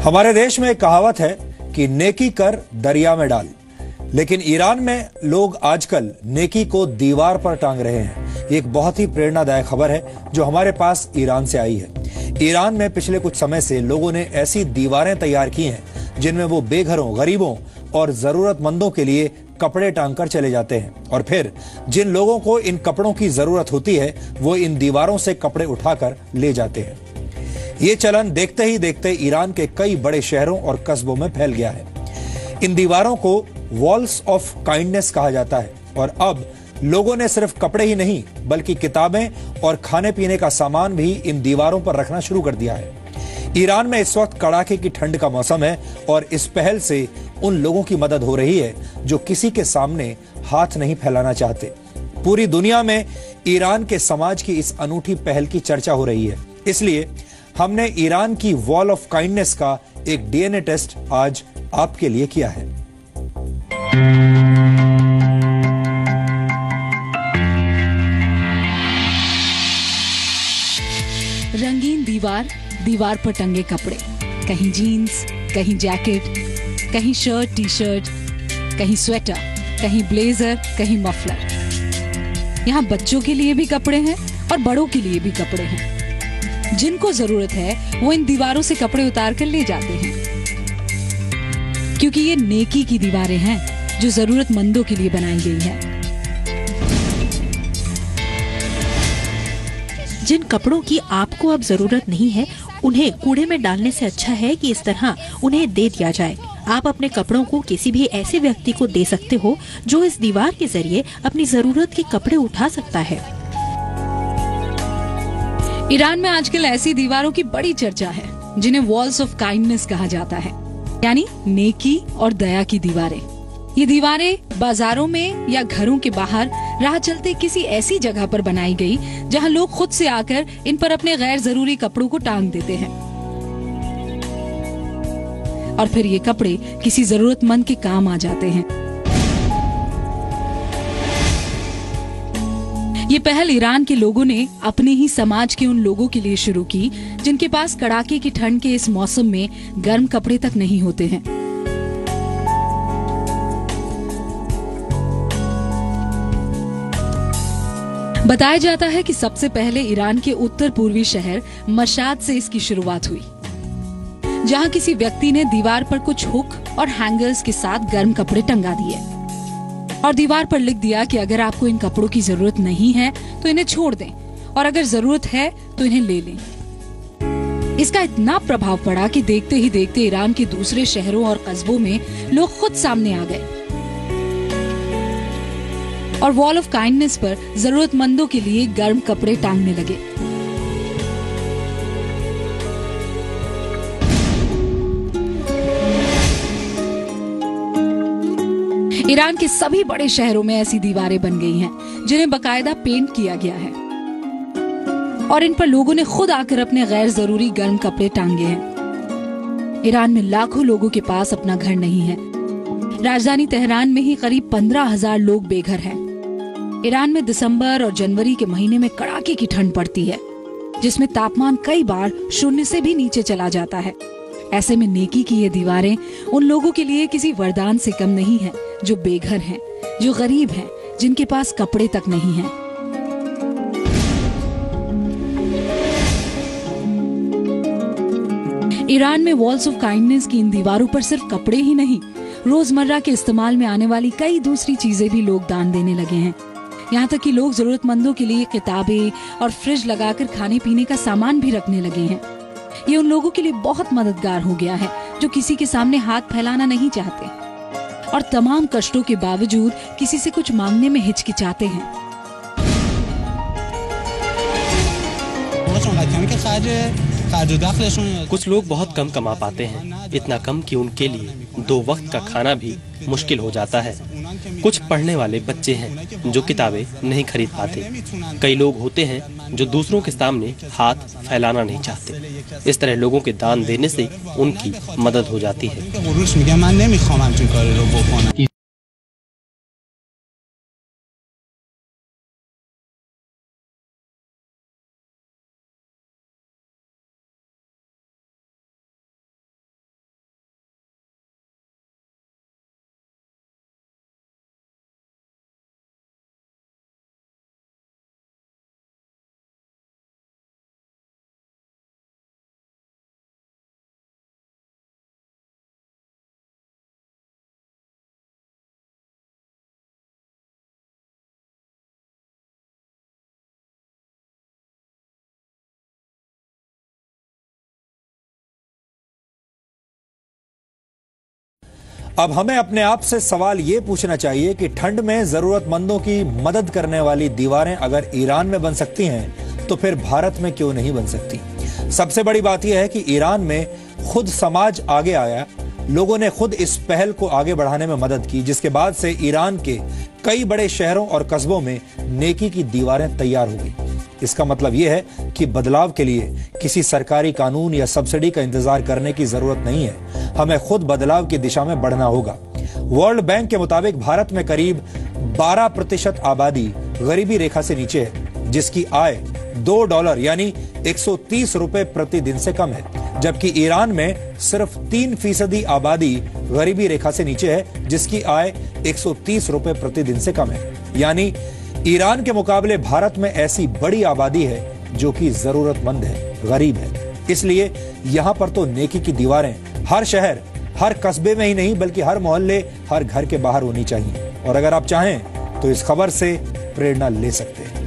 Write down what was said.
हमारे देश में एक कहावत है कि नेकी कर दरिया में डाल, लेकिन ईरान में लोग आजकल नेकी को दीवार पर टांग रहे हैं। ये एक बहुत ही प्रेरणादायक खबर है जो हमारे पास ईरान से आई है। ईरान में पिछले कुछ समय से लोगों ने ऐसी दीवारें तैयार की हैं जिनमें वो बेघरों, गरीबों और जरूरतमंदों के लिए कपड़े टांग कर चले जाते हैं, और फिर जिन लोगों को इन कपड़ों की जरूरत होती है वो इन दीवारों से कपड़े उठाकर ले जाते हैं। ये चलन देखते ही देखते ईरान के कई बड़े शहरों और कस्बों में फैल गया है। इन दीवारों को वॉल्स ऑफ काइंडनेस कहा जाता है, और अब लोगों ने सिर्फ कपड़े ही नहीं बल्कि किताबें और खाने पीने का सामान भी इन दीवारों पर रखना शुरू कर दिया है। ईरान में इस वक्त कड़ाके की ठंड का मौसम है, और इस पहल से उन लोगों की मदद हो रही है जो किसी के सामने हाथ नहीं फैलाना चाहते। पूरी दुनिया में ईरान के समाज की इस अनूठी पहल की चर्चा हो रही है, इसलिए हमने ईरान की वॉल ऑफ काइंडनेस का एक डीएनए टेस्ट आज आपके लिए किया है। रंगीन दीवार, दीवार पर टंगे कपड़े, कहीं जीन्स, कहीं जैकेट, कहीं शर्ट, टी शर्ट, कहीं स्वेटर, कहीं ब्लेजर, कहीं मफलर। यहाँ बच्चों के लिए भी कपड़े हैं और बड़ों के लिए भी कपड़े हैं। जिनको जरूरत है वो इन दीवारों से कपड़े उतार कर ले जाते हैं, क्योंकि ये नेकी की दीवारें हैं जो जरूरतमंदों के लिए बनाई गई है। जिन कपड़ों की आपको अब जरूरत नहीं है उन्हें कूड़े में डालने से अच्छा है कि इस तरह उन्हें दे दिया जाए। आप अपने कपड़ों को किसी भी ऐसे व्यक्ति को दे सकते हो जो इस दीवार के जरिए अपनी जरूरत के कपड़े उठा सकता है। ईरान में आजकल ऐसी दीवारों की बड़ी चर्चा है जिन्हें वॉल्स ऑफ काइंडनेस कहा जाता है, यानी नेकी और दया की दीवारें। ये दीवारें बाजारों में या घरों के बाहर राह चलते किसी ऐसी जगह पर बनाई गई जहां लोग खुद से आकर इन पर अपने गैर जरूरी कपड़ों को टांग देते हैं, और फिर ये कपड़े किसी जरूरतमंद के काम आ जाते हैं। ये पहल ईरान के लोगों ने अपने ही समाज के उन लोगों के लिए शुरू की जिनके पास कड़ाके की ठंड के इस मौसम में गर्म कपड़े तक नहीं होते हैं। बताया जाता है कि सबसे पहले ईरान के उत्तर पूर्वी शहर मशाद से इसकी शुरुआत हुई, जहां किसी व्यक्ति ने दीवार पर कुछ हुक और हैंगर्स के साथ गर्म कपड़े टंगा दिए और दीवार पर लिख दिया कि अगर आपको इन कपड़ों की जरूरत नहीं है तो इन्हें छोड़ दें, और अगर जरूरत है तो इन्हें ले लें। इसका इतना प्रभाव पड़ा कि देखते ही देखते ईरान के दूसरे शहरों और कस्बों में लोग खुद सामने आ गए और वॉल ऑफ काइंडनेस पर जरूरतमंदों के लिए गर्म कपड़े टांगने लगे। ईरान के सभी बड़े शहरों में ऐसी दीवारें बन गई हैं जिन्हें बकायदा पेंट किया गया है, और इन पर लोगों ने खुद आकर अपने गैर जरूरी गर्म कपड़े टांगे हैं। ईरान में लाखों लोगों के पास अपना घर नहीं है। राजधानी तेहरान में ही करीब 15,000 लोग बेघर हैं। ईरान में दिसंबर और जनवरी के महीने में कड़ाके की ठंड पड़ती है, जिसमें तापमान कई बार शून्य से भी नीचे चला जाता है। ऐसे में नेकी की ये दीवारें उन लोगों के लिए किसी वरदान से कम नहीं है जो बेघर हैं, जो गरीब हैं, जिनके पास कपड़े तक नहीं हैं। ईरान में वॉल्स ऑफ काइंडनेस की इन दीवारों पर सिर्फ कपड़े ही नहीं, रोजमर्रा के इस्तेमाल में आने वाली कई दूसरी चीजें भी लोग दान देने लगे हैं। यहाँ तक कि लोग जरूरतमंदों के लिए किताबें और फ्रिज लगाकर खाने पीने का सामान भी रखने लगे हैं। ये उन लोगों के लिए बहुत मददगार हो गया है जो किसी के सामने हाथ फैलाना नहीं चाहते और तमाम कष्टों के बावजूद किसी से कुछ मांगने में हिचकिचाते हैं। कुछ लोग बहुत कम कमा पाते हैं, इतना कम कि उनके लिए 2 वक्त का खाना भी मुश्किल हो जाता है। कुछ पढ़ने वाले बच्चे हैं जो किताबें नहीं खरीद पाते। कई लोग होते हैं जो दूसरों के सामने हाथ फैलाना नहीं चाहते। इस तरह लोगों के दान देने से उनकी मदद हो जाती है। अब हमें अपने आप से सवाल ये पूछना चाहिए कि ठंड में जरूरतमंदों की मदद करने वाली दीवारें अगर ईरान में बन सकती हैं तो फिर भारत में क्यों नहीं बन सकती। सबसे बड़ी बात यह है कि ईरान में खुद समाज आगे आया, लोगों ने खुद इस पहल को आगे बढ़ाने में मदद की, जिसके बाद से ईरान के कई बड़े शहरों और कस्बों में नेकी की दीवारें तैयार हो गई। इसका मतलब यह है कि बदलाव के लिए किसी सरकारी कानून या सब्सिडी का इंतजार करने की जरूरत नहीं है, हमें खुद बदलाव की दिशा में बढ़ना होगा। वर्ल्ड बैंक के मुताबिक भारत में करीब 12% आबादी गरीबी रेखा से नीचे है, जिसकी आय $2 यानी 130 रुपए प्रतिदिन से कम है, जबकि ईरान में सिर्फ 3% आबादी गरीबी रेखा से नीचे है, जिसकी आय 130 रुपए प्रतिदिन से कम है। यानी ईरान के मुकाबले भारत में ऐसी बड़ी आबादी है जो कि जरूरतमंद है, गरीब है। इसलिए यहां पर तो नेकी की दीवारें हर शहर, हर कस्बे में ही नहीं बल्कि हर मोहल्ले, हर घर के बाहर होनी चाहिए। और अगर आप चाहें तो इस खबर से प्रेरणा ले सकते हैं।